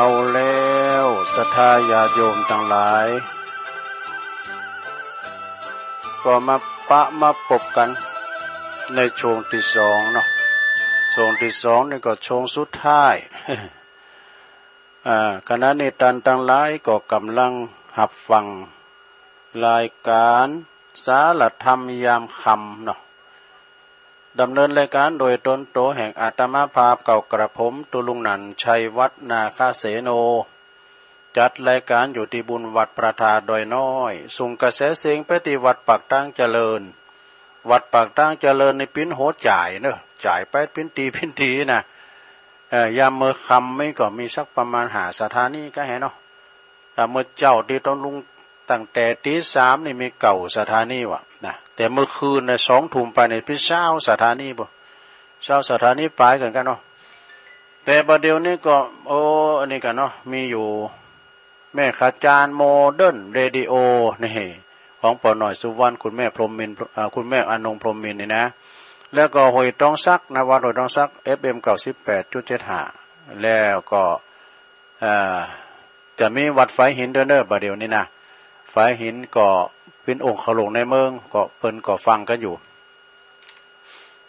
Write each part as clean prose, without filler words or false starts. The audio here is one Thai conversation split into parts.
เอาแล้วศรัทธาญาติโยมทั้งหลายก็มาพบกันในช่วงที่สองเนาะช่วงที่สองนี่ก็ช่วงสุดท้ายคณะนิตันทั้งหลายก็กำลังหับฟังรายการสารธรรมยามค่ำเนาะดำเนินรายการโดยตนโตแห่งอาตมาภาพเก่ากระผมตุลุงนันชัยวัฒนาคาเสโนจัดรายการอยู่ที่บุญวัดประทาดอยน้อยส่งกระแสเสียงไปที่วัดปากตั้งเจริญวัดปากตั้งเจริญในปิ้นโหจ่ายเนอะจ่ายไปปิ้นทีนะยามเมื่อคำไม่ก็มีสักประมาณสถานีก็เห็นเนาะแต่เมื่อเจ้าที่ต้องลุงตั้งแต่ตีสามนี่มีเก่าสถานีวะนะแต่เมื่อคืนใน2 ทุ่มไปในพิเช้าสถานีบ่เช้าสถานีปลายกันเนาะแต่ประเดี๋ยวนี้ก็อันนี้กันเนาะมีอยู่แม่ขจารโมเดิร์นเรดิโอนี่ของปอหน่อยสุวรรณคุณแม่พรหมินทร์คุณแม่อนงพรหมินทร์นี่นะแล้วก็หอยตองซักนะวัดหอยตองซัก FM 98.75แล้วก็จะมีวัดไฟหินเด้อประเดี๋ยวนี้นะไฟหินก็เป็นองค์เขาหลงในเมืองก็เพิ่นก็ฟังกันอยู่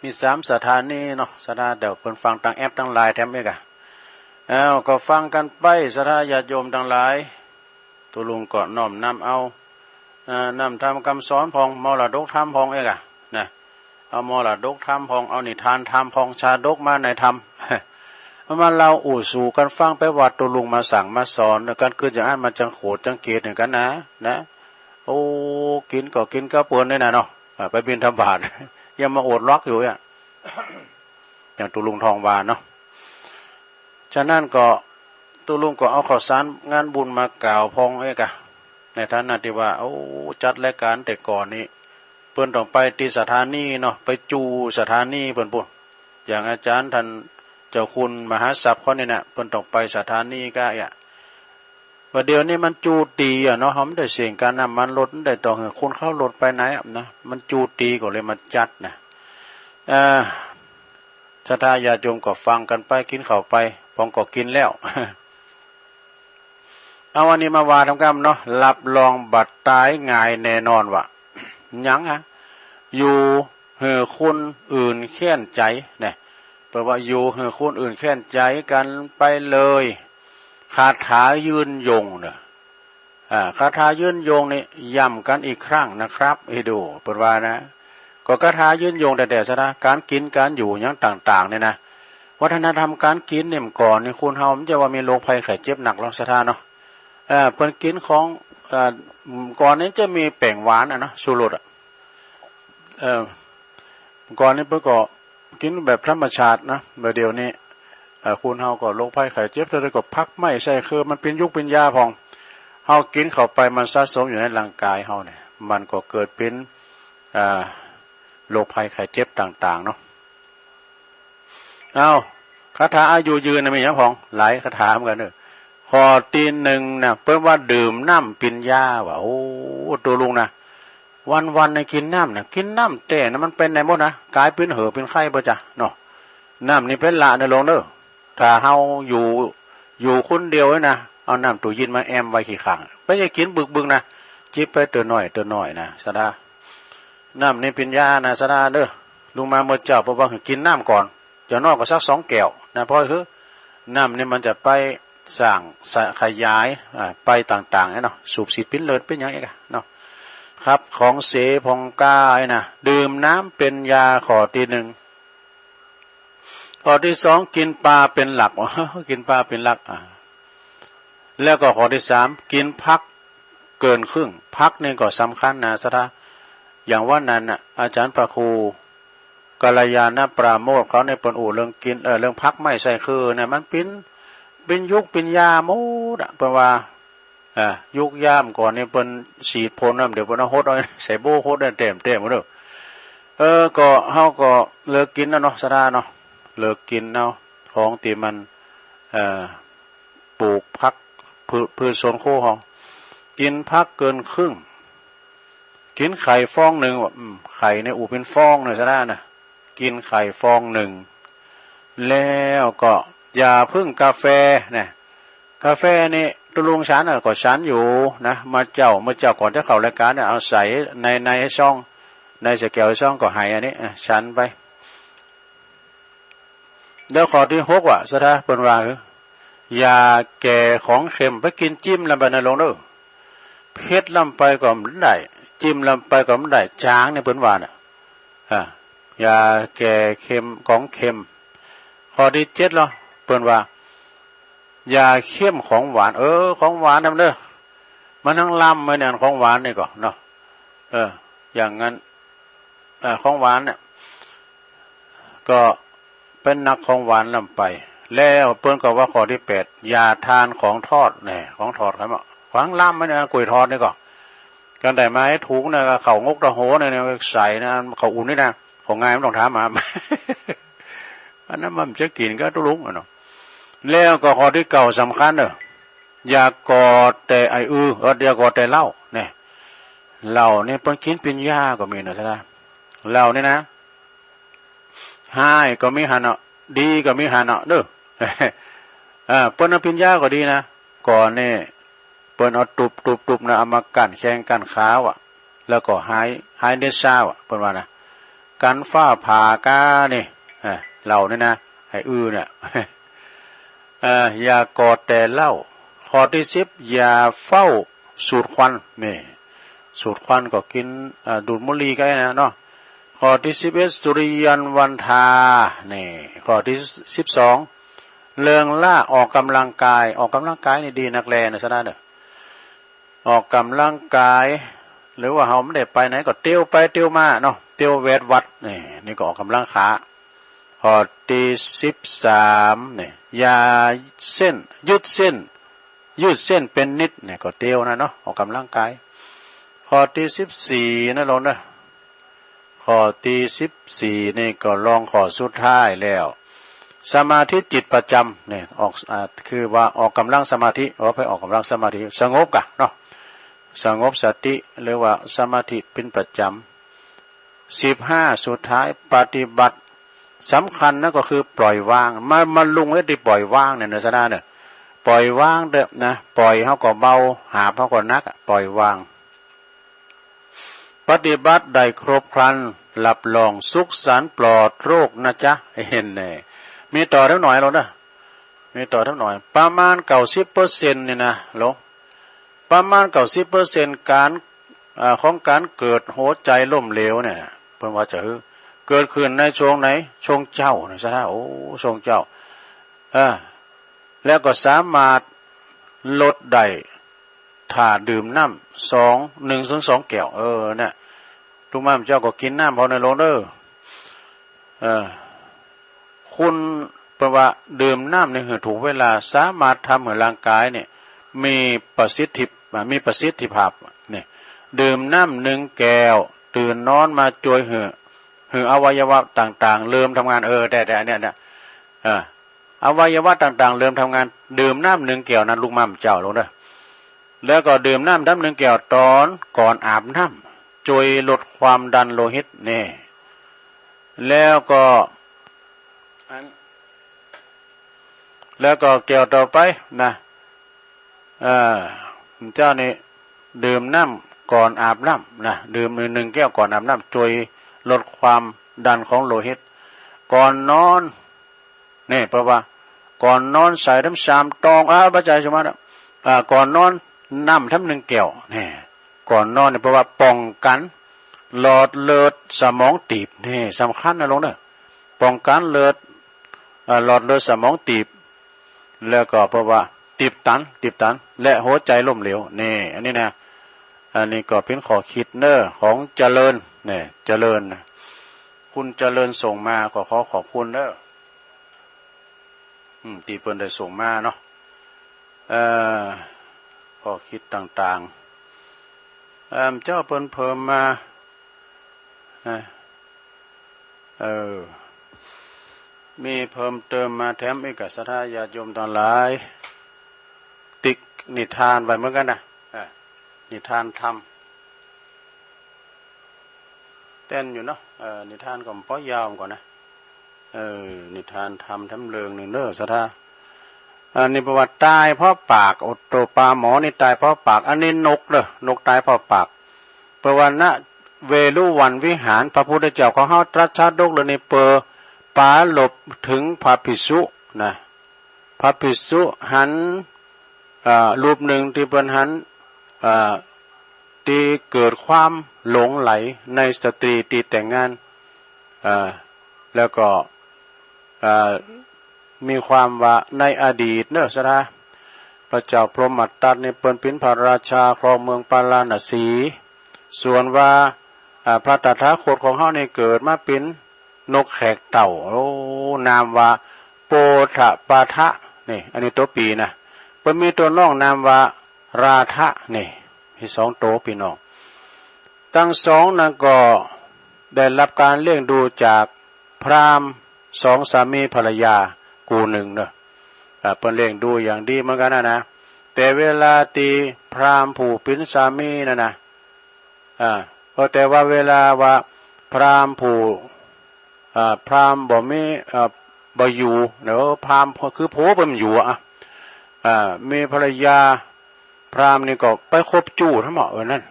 มี3สถานีเนาะสถานีเดี๋ยวเพิ่นฟังทางแอปทางไลน์แถมอีกก็ฟังกันไปสถาญาติโยมทั้งหลายตุลุงก็น้อมนำเอานำธรรมคำสอนพองมรดกธรรมพองเองนะเอามรดกธรรมพองเอานิทานธรรมพองชาดกมาในธรรมมาเราสู่กันฟังไปวัดตุลุงมาสั่งมาสอนกันคืออย่างนั้นมันจังโขดจังเกตอย่างกันนะโอ้กินก็กินก็เปื้อนได้นะเนาะไปบิณฑบาตยังมาอดล็อกอยู่อย่างตุลุงทองวานเนาะฉะนั้นก็ตุลุงก็เอาข้าวสารงานบุญมากล่าวพองในฐานะที่ว่าจัดรายการแต่ก่อนนี้เพิ่นต้องไปที่สถานีเนาะไปจูสถานีเพิ่นปุ่นอย่างอาจารย์ท่านเจ้าคุณมหาศัพท์เขาเนี่ยนะเพิ่นต้องไปสถานีก็ว่าเดี๋ยวนี้มันจูตีเนาะเขาไม่ได้เสี่ยงการนำมันลดได้ต่อคนเข้ารถไปไหนนะมันจูตีก็เลยมันจัดนะศรัทธาญาติโยมก็ฟังกันไปกินข้าวไปพองก็กินแล้วเอาวันนี้มาวาทำกันเนาะรับรองบัตรตายง่ายแน่นอนว่ะยังอยู่เหือคนอื่นแค้นใจเนี่ยแปลว่าอยู่เหือคนอื่นแค้นใจกันไปเลยคาถายืนยงเนี่ยคาถายืนยงนี่ย้ำกันอีกครั้งนะครับให้ดูเปิดว่านะก็คาถายืนยงแต่ซะนะการกินการอยู่อย่างต่างๆเนี่ยนะวัฒนธรรมการกินเนี่ยก่อนนี่คุณเฮามันจะว่ามีโรคภัยไข้เจ็บหนักลองสะท้านเนาะเพิ่นกินของก่อนนี้จะมีแป้งหวานเนาะชูรสก่อนนี้เพิ่นก็กินแบบธรรมชาตินะเดี๋ยวนี้คุณเฮาก็โรคภัยไข้เจ็บแล้วก็พักไม่ใช่คือมันเป็นยุคเป็นยาพองเฮากินเข้าไปมันสะสมอยู่ในร่างกายเฮาเนี่ยมันก็เกิดเป็นโรคภัยไข้เจ็บต่างๆเนาะคาถาอายุยืนมีหยังพองหลายคาถาเหมือนกันข้อที่1นะเพิ่นว่าดื่มน้ำเป็นยาว่าตัวลุงนะวันๆในกินน้ำนะกินน้ำแต่นะมันเป็นไหนหมดนะกลายเป็นเห่อเป็นไข้บ่จ๊ะเนาะน้ำนี่เป็นละในลงถ้าเฮาอยู่คนเดียวนะเอาน้ำตู้เย็นมาแอมไว้ขี้ข้างไม่ใช่กินบึกนะจิบไปตัวน้อยนะสะดาน้ำนี่เป็นยานะสะดาลุงมาเมื่อเจ้าบอกว่ากินน้ำก่อนจะนอกก็สัก2 แก้วนะเพราะน้ำนี่มันจะไปสร้างขยายไปต่างๆเนาะสูบฉีดปิ้นเลิศเป็นอย่างเนาะครับของเสพองกายนะดื่มน้ำเป็นยาข้อที่1ข้อที่2กินปลาเป็นหลักกินปลาเป็นหลักแล้วก็ข้อที่3กินพักเกินครึ่งพักนี่ก็สำคัญนะสะอย่างว่านั้นอาจารย์พระครูกัลยาณปราโมทย์เขาในปนเรื่องกินเรื่องพักไม่ใช่คือเนี่ยมันเป็นยุคเป็นยาโมดเพราะว่ายุคยามก่อนนี่เป็นฉีดพ่นเดี๋ยวเป็นโฮดเอาใส่โบโฮดเต็มหมดก็เฮาก็เลิกกินแล้วเนาะสะดาเนาะเลิกกินเนาะของที่มันปลูกพักพืชสวนโคเฮากินพักเกินครึ่งกินไข่ฟอง1ว่าไข่ในเป็นฟองน่ะสะดานะกินไข่ฟอง1แล้วก็อย่าพึ่งกาแฟนะ กาแฟนี่ตุลุงฉันก็ฉันอยู่นะมาเจ้าก่อนจะเข้ารายการเนี่ยเอาใส่ในช่องในใส่แก้วช่องก็ให้อันนี้ฉันไปแล้วข้อที่6ว่ะสะท้าเปิ้นว่าคืออย่าแก่ของเค็มไปกินจิ้มลำไปในลงเด้อเผ็ดลำไปก็มันได้จิ้มลำไปก็มันได้จางเนี่ยเปิ้นว่าน่ะอย่าแก่เค็มของเค็มข้อที่7เหรอเปิ้นว่าอย่าเข้มของหวานของหวานนำเด้อมันทั้งลำเหมือนกันของหวานนี่ก็เนาะอย่างงั้นของหวานเนี่ยก็เป็นนักของหวานลำไปแล้วเปิ้นก็ว่าข้อที่8อย่าทานของทอดเนี่ยของทอดครับขวางล่ำไม่เนี่ยกล้วยทอดนี่ก็กันได้มาให้ถุงเนี่ยเขางกตะโหเนี่ยใส่นะเขาอุ่นนี่นะของง่ายไม่ต้องถามมาอันนั้นมันจะกินก็ตุลุงเนาะแล้วก็ข้อที่9สำคัญอย่ากอดแต่อย่ากอดแต่เหล้าเนี่ยเหล้านี่เปิ้นกินเป็นยาก็มีนะซะนะเหล้านี่นะให้ก็มีหันดีก็มีหันเด้อเปิ้นเอาปิญญาก็ดีนะก่อนนี่เปิ้นเอาตุบนะเอามากั้นแข้งกั้นขาแล้วก็หายเดซ่าเปิ้นว่านะกันฟ้าผ่ากานี่เหล้านี่นะไอ้เนี่ยอย่ากอดแต่เหล้าข้อที่10อย่าเฝ้าสูดควันนี่สูดควันก็กินดูดบุหรี่ก็ได้นะเนาะข้อที่11สุริยันวันทานี่ข้อที่12เริงล่าออกกำลังกายนี่ดีนักแลนะซะนะเด้อออกกำลังกายหรือว่าเฮาไม่ได้ไปไหนก็เที่ยวไปเที่ยวมาเนาะเที่ยวเวทวัดนี่ก็ออกกำลังขาข้อที่13นี่อย่ายืดเส้นเป็นนิดเนี่ยก็เที่ยวนะเนาะออกกำลังกายข้อที่14นะลงนะข้อที่14นี่ก็ลองข้อสุดท้ายแล้วสมาธิจิตประจำเนี่ยออกคือว่าออกกำลังสมาธิไปออกกำลังสมาธิสงบกะเนาะสงบสติหรือว่าสมาธิเป็นประจำ15สุดท้ายปฏิบัติสำคัญนะก็คือปล่อยวางมาลุงไว้ที่ปล่อยวางเนี่ยนะซะนะเนี่ยปล่อยวางเด้อนะปล่อยเฮาก็เบาหาเฮาก็นักปล่อยวางปฏิบัติได้ครบครันรับรองสุขสันต์ปลอดโรคนะจ๊ะเห็นแน่มีต่อเท่าหน่อยแล้วนะมีต่อเท่าหน่อยประมาณ 90% นี่นะลงประมาณ 90% การของการเกิดหัวใจล้มเหลวเนี่ยเพิ่นว่าจะเกิดขึ้นในช่วงไหนช่วงเจ้านะซะนะช่วงเจ้าแล้วก็สามารถลดได้ถ้าดื่มน้ำ1-2 แก้วเนี่ยทุกม่ามเจ้าก็กินน้ำพอในโลเด้อคุณแปลว่าดื่มน้ำในหือถูกเวลาสามารถทำให้ร่างกายเนี่ยมีประสิทธิภาพเนี่ยดื่มน้ำ1 แก้วตื่นนอนมาจวยหืออวัยวะต่างๆเริ่มทำงานแต่เนี่ยอวัยวะต่างๆเริ่มทำงานดื่มน้ำ1 แก้วนั้นลูกม่ามเจ้าลงเด้อแล้วก็ดื่มน้ำ1 แก้วตอนก่อนอาบน้ำช่วยลดความดันโลหิตนี่แล้วก็แก้วต่อไปนะเจ้านี่ดื่มน้ำก่อนอาบน้ำนะดื่ม1 แก้วก่อนอาบน้ำช่วยลดความดันของโลหิตก่อนนอนนี่เพราะว่าก่อนนอนใส่น้ำ3 ตองพระใจสมมาก่อนนอนน้ำ1 แก้วนี่ก่อนนอนเนี่ยเพราะว่าป้องกันหลอดเลือดสมองตีบนี่สำคัญนะลงเนี่ยป้องกันหลอดเลือดสมองตีบแล้วก็เพราะว่าตีบตันและหัวใจล้มเหลวนี่อันนี้นะอันนี้ก็เป็นข้อคิดของเจริญเนี่ยเจริญนะคุณเจริญส่งมาก็ขอบคุณตีเปิ้นได้ส่งมาเนาะข้อคิดต่างๆเจ้าเปิ้นเพิ่มมามีเพิ่มเติมมาแถมอีกกับศรัทธาญาติโยมทั้งหลายติ๊กนิทานไว้เหมือนกันนะนิทานธรรมเต้นอยู่เนาะนิทานก็ป้อยาวก่อนนะนิทานธรรมทำเริงหนึ่งศรัทธา อันนี้ประวัติตายเพราะปากอดโตปลาหมอนี่ตายเพราะปากอันนี้นกเด้อนกตายเพราะปากประวัติณเวลุวันวิหารพระพุทธเจ้าของเฮาตรัสชาดกเลยในเปอปาหลบถึงพระภิกษุนะพระภิกษุหันรูปหนึ่งที่เป็นหันที่เกิดความหลงไหลในสตรีที่แต่งงานแล้วก็มีความว่าในอดีตเนอะสนะพระเจ้าพรหมทัตนี่เป็นพินพระราชาครองเมืองปาราณสีส่วนว่าพระตถาคตของเฮานี่เกิดมาเป็นนกแขกเต่าโอ้นามว่าโปถะปาทะนี่อันนี้ตัวปีนะเพิ่นมีตัวน้องนามว่าราทะนี่มีสองตัวพี่น้องทั้งสองนั้นก็ได้รับการเลี้ยงดูจากพราหมณ์สองสามีภรรยากูหนึ่งเนอะเพิ่นเลี้ยงดูอย่างดีเหมือนกันนะแต่เวลาตีพราหมณ์ผู้เป็นสามีนั่นนะแต่ว่าเวลาว่าพราหมณ์ผู้พราหมณ์บ่มีบ่อยู่เนาะพราหมณ์คือโผบ่มอยู่มีภรรยาพราหมณ์นี่ก็ไปคบจู้ทั้งหมดนั่น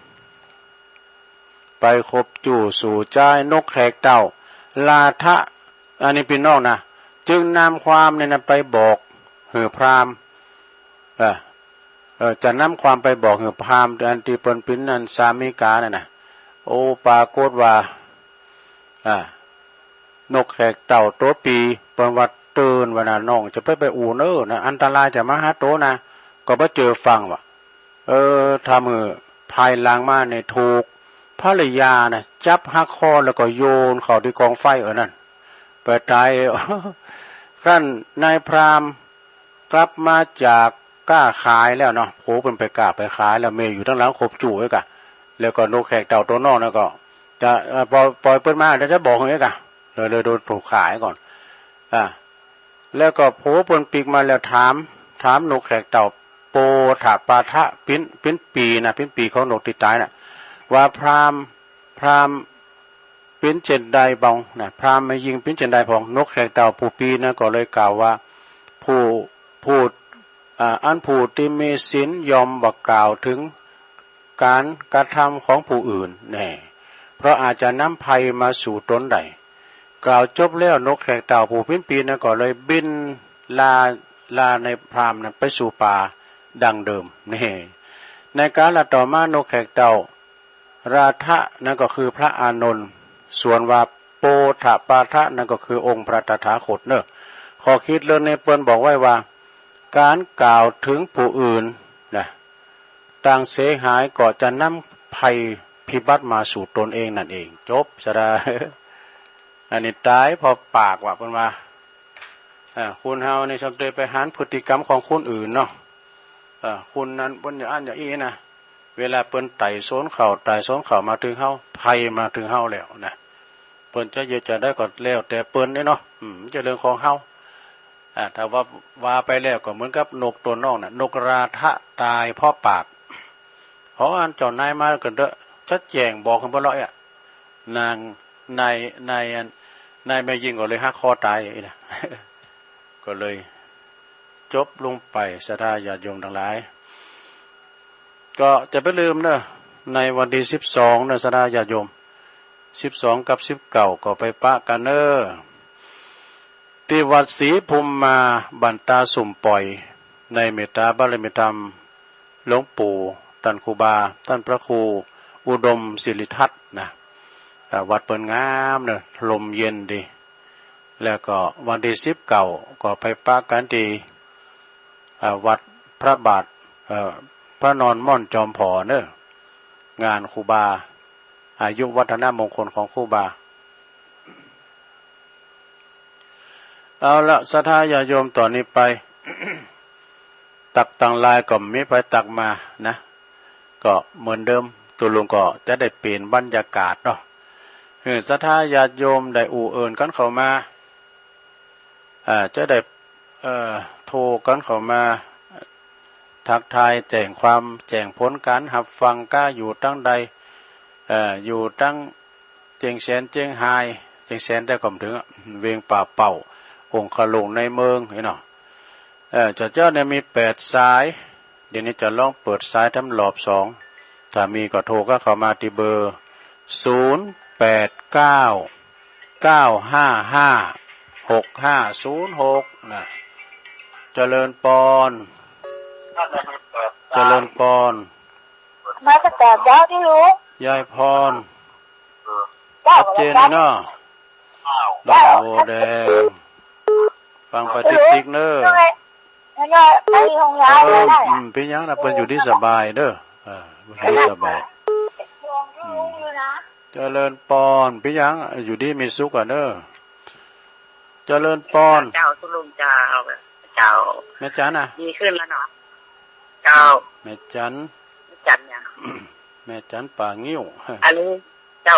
ไปคบจู่สู่ใจนกแขกเต่าลาทะอันนี้พี่น้องนะจึงนำความเนี่ยนะไปบอกพราหมณ์จะนำความไปบอกพราหมณ์อันที่เป็นปินนันสามิกาเนี่ยนะโอ้ปรากฏว่านกแขกเต่าตัวปีเป็นวัดเตือนว่านะน้องจะไปอูเนอร์นะอันตรายจะมาหาโตนะก็ไปเจอฟังว่าทำภายหลังมาเนี่ยถูกภรรยานะจับหักคอแล้วก็โยนเข้าที่กองไฟนั่นไปตายขั้นนายพราหมณ์กลับมาจากกล้าขายแล้วเนาะโผเป็นไปกล้าไปขายแล้วเมย์อยู่ทั้งหลังขบจู่ไว้กะแล้วก็นกแขกเต่าตัวนอกนั่นก็จะปล่อยเปิ้นมาเดี๋ยวจะบอกให้กะเลยโดนถูกขายก่อนแล้วก็โผเปิ้นปีกมาแล้วถามนกแขกเต่าโปถาปาทะปิ้นปีนะปิ้นปีของนกที่ตายน่ะว่าพราหมณ์เป็นเจนใดบองนะพราหมณ์ไม่ยิงเป็นเจนใดพองนกแขกเต่าผู้ปีนะก็เลยกล่าวว่าผู้อันผู้ที่มีศีลยอมบอกกล่าวถึงการกระทำของผู้อื่นแน่เพราะอาจจะนำภัยมาสู่ตนใดกล่าวจบแล้วนกแขกเต่าผู้เป็นปีนะก็เลยบินลาในพราหมณ์นั้นไปสู่ป่าดังเดิมนี่ในการละต่อมานกแขกเต่าราทะนั่นก็คือพระอานนท์ส่วนว่าโปถะปาทะนั่นก็คือองค์พระตถาคตเนอะขอคิดเลยในเปิ้นบอกไว้ว่าการกล่าวถึงผู้อื่นนะต่างเสียหายก็จะนำภัยพิบัติมาสู่ตนเองนั่นเองจบสระอันนี้ตายพอปากว่าเปิ้นว่าคุณเฮาในชอบเตยไปหันพฤติกรรมของคนอื่นเนาะคุณนั้นเปิ้นอย่าอ่านอย่าอี้นะเวลาเปิ้นไต่โซนเข่ามาถึงเฮาภัยมาถึงเฮาแล้วนะเปิ้นจะเยอะจะได้ก็แล้วแต่เปิ้นนี่เนาะมันจะเรื่องของเฮาถ้าว่าไปแล้วก็เหมือนกับนกตัวนอกน่ะนกราทะตายเพราะปากเพราะอันเจ้านายมากันเด้อชัดแจงบอกกันบ่ร้อยนางนายไม่ยิงก็เลยหักคอตายนะก็เลยจบลงไปศรัทธาญาติโยมทั้งหลายก็จะไปลืมเนอะในวันที่12เนอะศรัทธาญาติโยม12กับ19ก็ไปปะกันเนอะที่วัดศรีภูมิมาบันตาสุ่มปล่อยในเมตตาบารมีธรรมหลวงปู่ท่านครูบาท่านพระครูอุดมศิริทัตน์นะวัดเปิดงามเนอะลมเย็นดีแล้วก็วันที่19ก็ไปปะกันที่วัดพระบาทพระนอนม่อนจอมผอเนอะงานครูบาอายุวัฒนมงคลของครูบาเอาละศรัทธาญาติโยมต่อนนี้ไป ตักตังลายก็มีไปตักมานะก็เหมือนเดิมตัวลุงก็จะได้เปลี่ยนบรรยากาศเนาะศรัทธาญาติโยมได้อู่เอิญกันเข้ามาจะได้โทรกันเข้ามาทักทายแจ้งความแจ้งผลการหับฟังก้าอยู่ตั้งใดอยู่ตั้งเจียงแสนเจียงไฮเจียงแสนได้ก่อมถึงเวียงป่าเป่าองค์ขลุงในเมืองเห็นเนาะ จอเจ้าเนี่ยมี8 สาย เดี๋ยวนี้จะลองเปิดสายทำรอบ2ถ้ามีก็โทรก็เข้ามาที่เบอร์0899555606นะเจริญปอนเจริญปอนมาตั้งแต่เช้าที่รู้ยายพรชัดเจนเนาะดอกบัวแดงฟังไปติ๊กๆเนอะไปห้องยาได้พี่ยังนะเป็นอยู่ที่สบายเด้ออยู่ที่สบายเจริญปอนพี่ยังอยู่ที่มีสุขอ่ะเนอะเจริญปอนเจ้าตุลุงเจ้าแม่จันน่ะดีขึ้นแล้วเนาะเจ้าแม่จันเนี่ยแม่จันป่างิ้วอันนี้เจ้า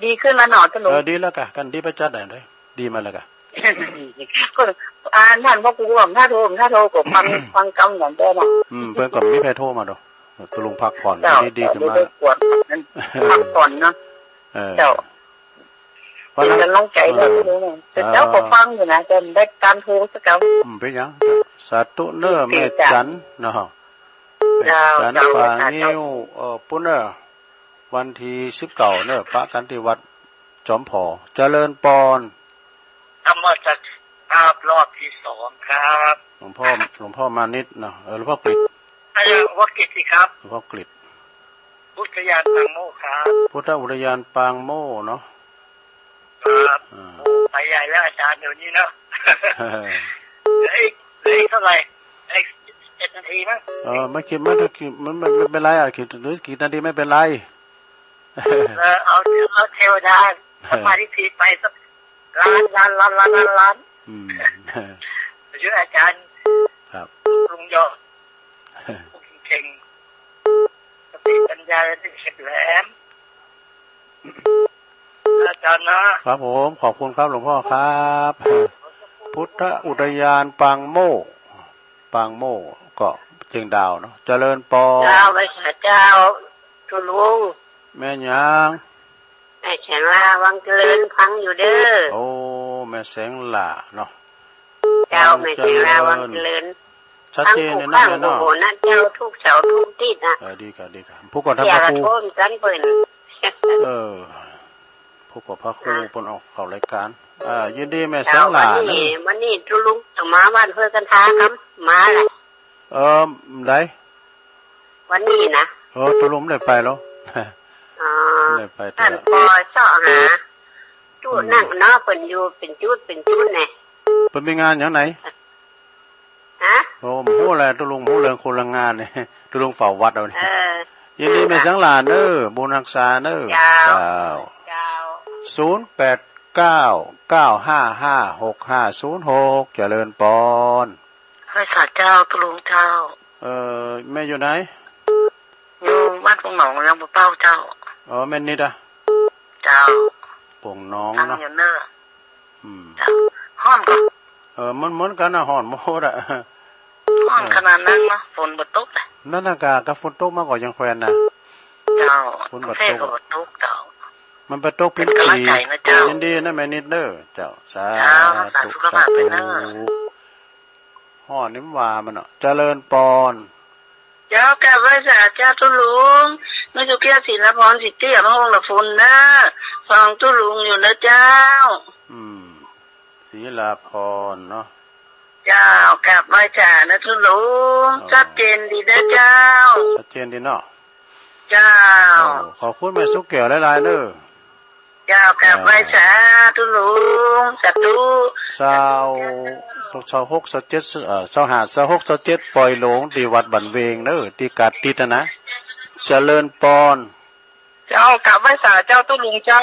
ดีขึ้นแล้วเนาะตุลุงดีแล้วกะกันดีประจัดได้ดีมาแล้วกะก็ท่านพ่อครูผมถ้าโทรก็ฟังกำอย่างเดิมเพิ่นก็มีแพโทรมาดอกตุลุงพักผ่อนดีขึ้นมาพักผ่อนเนาะเจ้าเป็นกำลังใจเลยแต่เจ้าก็ฟังอยู่นะจนได้การโทรสักคำเป็นยังสาธุเนอแม่จันเนาะแม่จันป่างิ้วปุ่นเนอวันที่19เนอปะกันที่วัดจอมผอเจริญปอนธรรมจักรรอบที่2ครับหลวงพ่อมานิดเนาะหลวงพ่อกฤษวัดกิจสิครับหลวงพ่อกฤษพุทธยานปางโมครับพุทธอุทยานปางโมเนาะครับไปใหญ่แล้วอาจารย์เดี๋ยวนี้เนาะเลยเท่าไหร่7 นาทีมั้งไม่คิดมันเป็นไรคิดหรือกี่นาทีไม่เป็นไรเอาเทวดามาที่ทีไปสักล้านชื่ออาจารย์ครับลุงยอเก่งสติปัญญาที่เฉียบแหลมอาจารย์นะครับผมขอบคุณครับหลวงพ่อครับพุทธอุทยานปางโมเกาะเชียงดาวเนาะเจริญปอเจ้าไปหาเจ้าทุลุงแม่ยังแม่แสงลาวังเจริญพังอยู่เด้อโอ้แม่แสงลาเนาะเจ้าแม่แสงลาวังเจริญชัดเจนเลยนะแม่เนาะโอ้โหนั่นเจ้าทุกเสาทุกทิศนะดีค่ะผู้ก่อนทำพระครูผู้ก่อพระครูปนออกเข้ารายการยินดีแม่แสงลาวันนี้ทุลุงมาบ้านเพื่อกันท้าครับมาแหละได้วันนี้นะทุลุงได้ไปแล้วได้ไปท่านปอซ่อหาจุดนั่งเนาะเป็นอยู่เป็นจุดไงเป็นมีงานอย่างไหนฮะโอ้ผู้อะไรทุลุงผู้เรื่องคนละงานเนี่ยทุลุงเฝ้าวัดเอาเนี่ยยินดีแม่แสงลาเนอบุญรักษาเนอเจ้า0899555656เจริญปอนพระสัตเจ้าทุลุงเจ้าแม่อยู่ไหนอยู่บ้านปงหนองยังบ่เป้าเจ้าแม่นิดเจ้าปงน้องเนาะห้อนก็มันกันนะห้อนโมดห้อนขนาดนั้นเนาะฝนบ่ตกเลยนั่นน่ะกับฝนตกมากกว่ายังแควนนะเจ้าฝนบ่ตกเจ้ามันไปตกพินปียินดีนะแม่นิดเด้อเจ้าสาธุห้อนนิ่มว่ามันเนาะเจริญปอนเจ้าแก่ไว้สาเจ้าตุลุงไม่จุเกียศิลพรสิทธิ์ห้องละฝนนะฟังตุลุงอยู่นะเจ้าศิลาพรเนาะเจ้ากลับมาจ่านะทุลุงชัดเจนดีนะเจ้าชัดเจนดีเนาะเจ้าขอบคุณแม่สุกเกี่ยวหลายๆเด้อเจ้ากลับมาจ่าทุลุงสัตุ26 ปล่อยหลงที่วัดบันเวงเด้อที่กาดติดนะเจริญปอนเจ้ากลับมาจ่าเจ้าตุลุงเจ้า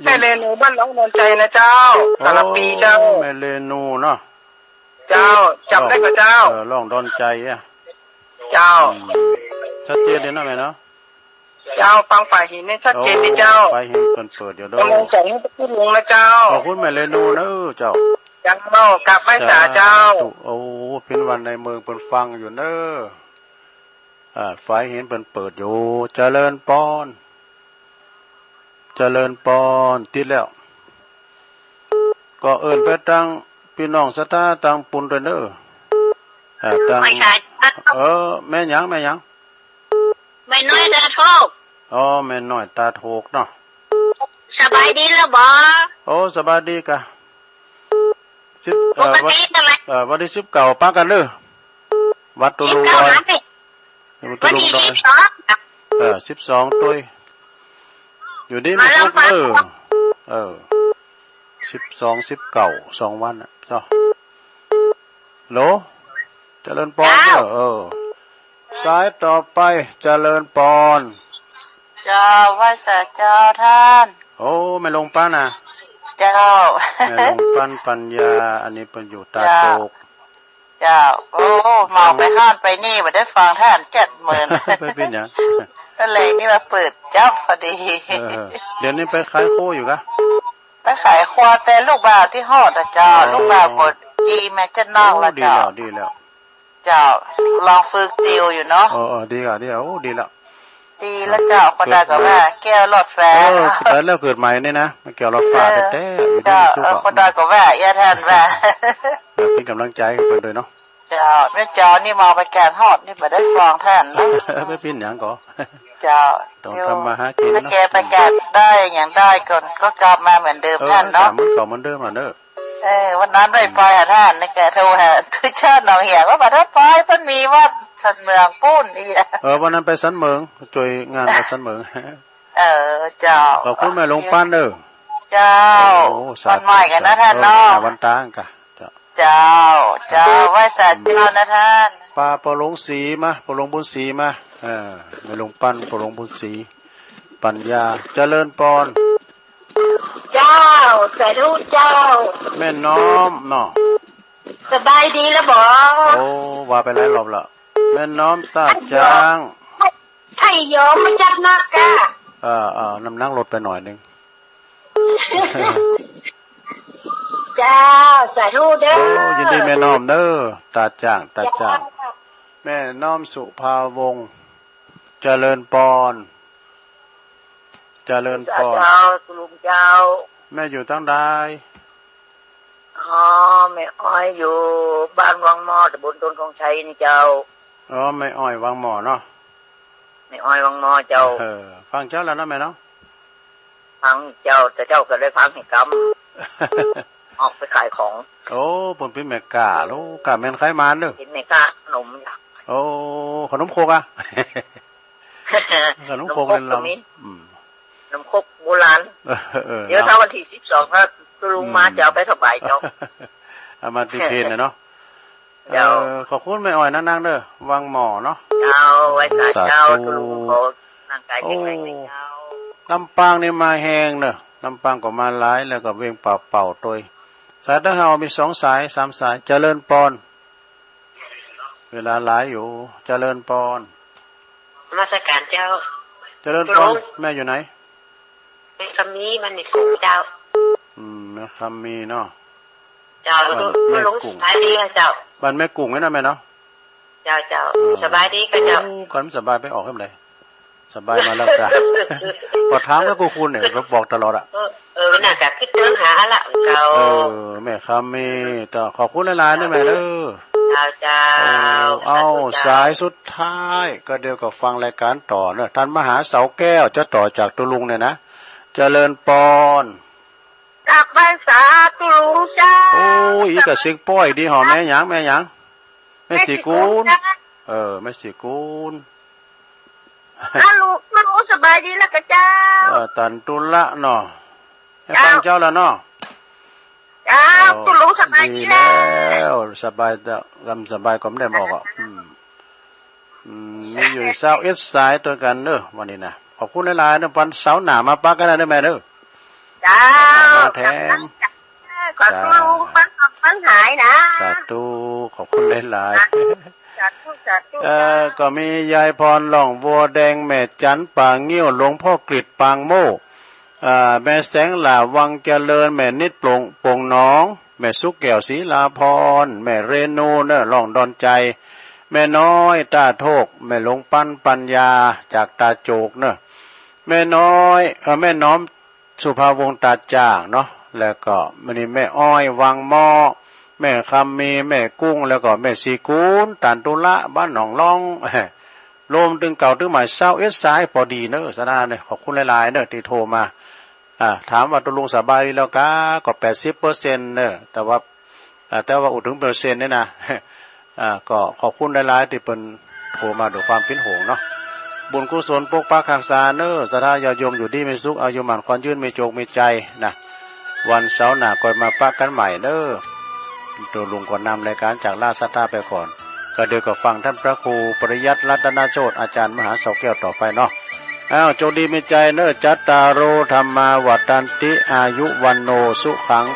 แม่เรนูบ้านน้องนนใจนะเจ้าสารปีเจ้าแม่เรนูเนาะเจ้าจำได้กับเจ้าร้องดอนใจเจ้าชัดเจนดีนะแม่เนาะเจ้าฟังฝ่ายหินนี่ชัดเจนดีเจ้าฝ่ายหินเปิดอยู่ด้วยกำลังส่งให้ทุลุงนะเจ้าขอบคุณแม่เรนูนะเจ้าจังเนาะกลับมาจ่าเจ้าโอ้พินวันในเมืองเปิดฟังอยู่เนอะฝ่ายหินเปิดอยู่เจริญปอนติดแล้วก็เอิ้นไปตั้ง พี่น้องศรัทธาต่างปุ่นด้วยเด้อต่าง ไม่ใช่ แม่หยังแม่หยัง ไม่น้อยตาโชค อ๋อแม่น้อยตาโถกเนาะ สบายดีแล้วบ่ โอ้สบายดีกะสิบปกติทำไม วันที่19ปากันเด้อวัดตุลุงดอยวัดตุ วัน ลุง ที่ ดอย 22 12ตุยอยู่นี่ไม่ครบ12 19 2วันอ่ะจ้ะโหลเจริญปอนเด้อสายต่อไปเจริญปอน เจ้าว่าสะเจ้าท่าน โอ้ไม่ลงป้านะ เจ้า แม่ลงปันปัญญาอันนี้เป็นอยู่ตาโตก เจ้าโอ้เมาไปห้านไปนี่มาได้ฟังท่าน70,000 ไม่เป็นหยัง ก็เลยนี่มาเปิดจับพอดี เดี๋ยวนี้ไปขายโคอยู่กะ ไปขายควาแต่ลูกบ่าวที่ฮอดอะเจ้าลูกบ่าวกดดีแม่จะนอกละ ดี เจ้า แล้วดีแล้ว เจ้าลองฝึกติวอยู่เนาะ ดีอ่ะดีอ่ะโอ้ดีแล้ว ดีแล้วเจ้าคนใดก็ว่าแก้วหลอดแฟ แต่แล้วเกิดใหม่นี่นะไม่เกี่ยวเราฝาดแท้ๆอยู่ที่ เจ้า สู้ คนใดก็ว่าอย่าท่านว่า เป็นกำลังใจให้เพิ่นด้วยเนาะ เจ้าแม่เจ้านี่เมาไปแกนฮอดนี่มาได้ฟังท่านเนาะ ไม่เป็นหยังก็ เจ้า ต้องทำมาหากิน ถ้า เนาะ แกไปแกะได้อย่างได้ก่อนก็กลับมาเหมือนเดิมท่านเนาะ มันก็เหมือนเดิมอ่ะเด้อ วันนั้นได้ไปหาท่านในแกโทรหาทุกชาติหนองเหี่ยว่าประทับไปเพิ่นมีว่าสันเมืองปุ้นนี่แหละ วันนั้นไปสันเมืองช่วยงานกับสันเมือง เจ้า ขอบคุณแม่ลงป้านเด้อ เจ้าวันใหม่กันนะท่านเนาะ วันตางกะ เจ้าไหว้สาเจ้านะท่าน ป้าปอลงสีมาปอลงบุญสีมาไม่ลงปั้นปอลงบุญสีปัญญาเจริญปอน เจ้าสาธุเจ้า แม่น้อมเนาะ สบายดีแล้วบ่ โอ้ว่าไปหลายรอบละแม่น้อมตาจาง ไทยยอมมาจับนักกะ น้ำหนักลดไปหน่อยนึง เจ้าสาธุเด้อ โอ้ยินดีแม่น้อมเด้อตาจางแม่น้อมสุภาวงศ์เจริญปอนเจริญปอน เจ้าสุลุงเจ้า แม่อยู่ตั้งใด แม่อ้อยอยู่บ้านวังมอตำบลต้นของชัยนี่เจ้า ไม่อ้อยวางหมอเนาะ แม่อ้อยวังมอเจ้า ฟังเจ้าแล้วนะแม่เนาะ ฟังเจ้าแต่เจ้าก็เลยฟังให้กำออกไปขายของ โอ้ผมเป็นแม่กาลูกกาแม่นไขมานเด้อ เห็นในก้าขนมจ้ะ โอ้ขนมโคกอ่ะ ขนมโคกเป็นลำ นมคกโบราณเดี๋ยวถ้าวันที่12ถ้าลุงมาจะเอาไปถวายเจ้า เอามาติเพนเนาะ เจ้า ขอบคุณแม่อ้อยนั่งเด้อวางหมอเนาะ เจ้าไว้สาเจ้าลุงโคร่างกายแข็งแรงในเจ้า ลำปางนี่มาแหงเนอะลำปางก็มาหลายแล้วก็เวียงเป่าตัวสายตะเฮามี2 สาย 3 สายเจริญปอนเวลาหลายอยู่เจริญปอน มาสการเจ้า เจริญปอนแม่อยู่ไหน เป็นคำนี้มันในสูงเจ้า แม่คำมีเนาะ เจ้าลุงสบายดีค่ะเจ้า บ้านแม่กุ้งไว้นะแม่เนาะ เจ้าสบายดีค่ะเจ้า ก่อนสบายไปออกให้มันเลยสบายมาแล้วจ้ะ พอถามก็กูคุณเนี่ยเราบอกตลอดอ่ะน่าจะคิดเรื่องหาละเจ้าแม่คำมีแต่ขอบคุณหลายๆด้วยแม่เด้อ เจ้าเอาสายสุดท้ายก็เดี๋ยวก็ฟังรายการต่อเนอะท่านมหาเสาแก้วจะต่อจากตุลุงเนี่ยนะเจริญปอนจากบ้านสาตุลุงเจ้าโอ้ยกับเสียงป้อยดีหอมแม่หยังแม่สีกูลแม่สีกูลลูกสบายดีแล้วก็เจ้าตันตุละเนาะให้ฟังเจ้าแล้วเนาะเจ้าตุลุงสบายดีแล้วสบายแต่กำสบายก็ไม่ได้บอกอ่ะมีอยู่21 สายตัวกันเนอะวันนี้นะขอบคุณหลายๆนะวันเสาร์หน้ามาปักกันนะแม่เด้อจ้าแถมขอบคุณลุงปังหายนะสาธุขอบคุณหลายๆสาธุก็มียายพรหล่องวัวแดงแม่จันปางเงี้ยวหลวงพ่อกฤษปางโม่แม่แสงหล่าวังเจริญแม่นิดโป่งน้องแม่สุกแก้วศรีลาพรแม่เรนูเนอะหล่องดอนใจแม่น้อยตาโทกแม่หลวงปั้นปัญญาจากตาโจกเนอะแม่น้อยแม่น้อมสุภาวงศ์ตาจ่างเนาะแล้วก็มันนี่แม่อ้อยวังหม้อ แม่คำมีแม่กุ้งแล้วก็แม่สีกูนตันตุละบ้านหนองล่องโลมตึงเก่าตึงใหม่เศร้าเอสสายพอดีเนอะสนาเนี่ยขอบคุณหลายๆเนอะที่โทรมาถามว่าตุลุงสบายดีแล้วกะก็80%เนอะแต่ว่าอุดถึงเปอร์เซ็นต์เนี่ยนะก็ขอบคุณหลายๆที่เป็นโทรมาด้วยความเป็นห่วงเนาะบุญกุศลปกปักรักษาเนอะสถาญาโยมอยู่ดีมีสุขอายุมั่นขวัญยืนมีโชคมีใจนะวันเสาร์หน้าก็มาปะกันใหม่เนอะตัวลุงก็นำรายการจากล่าสัตตาไปก่อนก็เดี๋ยวก็ฟังท่านพระครูปริยัติรัตนโชติอาจารย์มหาเสาแก้วต่อไปเนาะโชคดีมีใจเนอะจัตตารโอธรรมาวัฏฏันติอายุวันโนสุขัง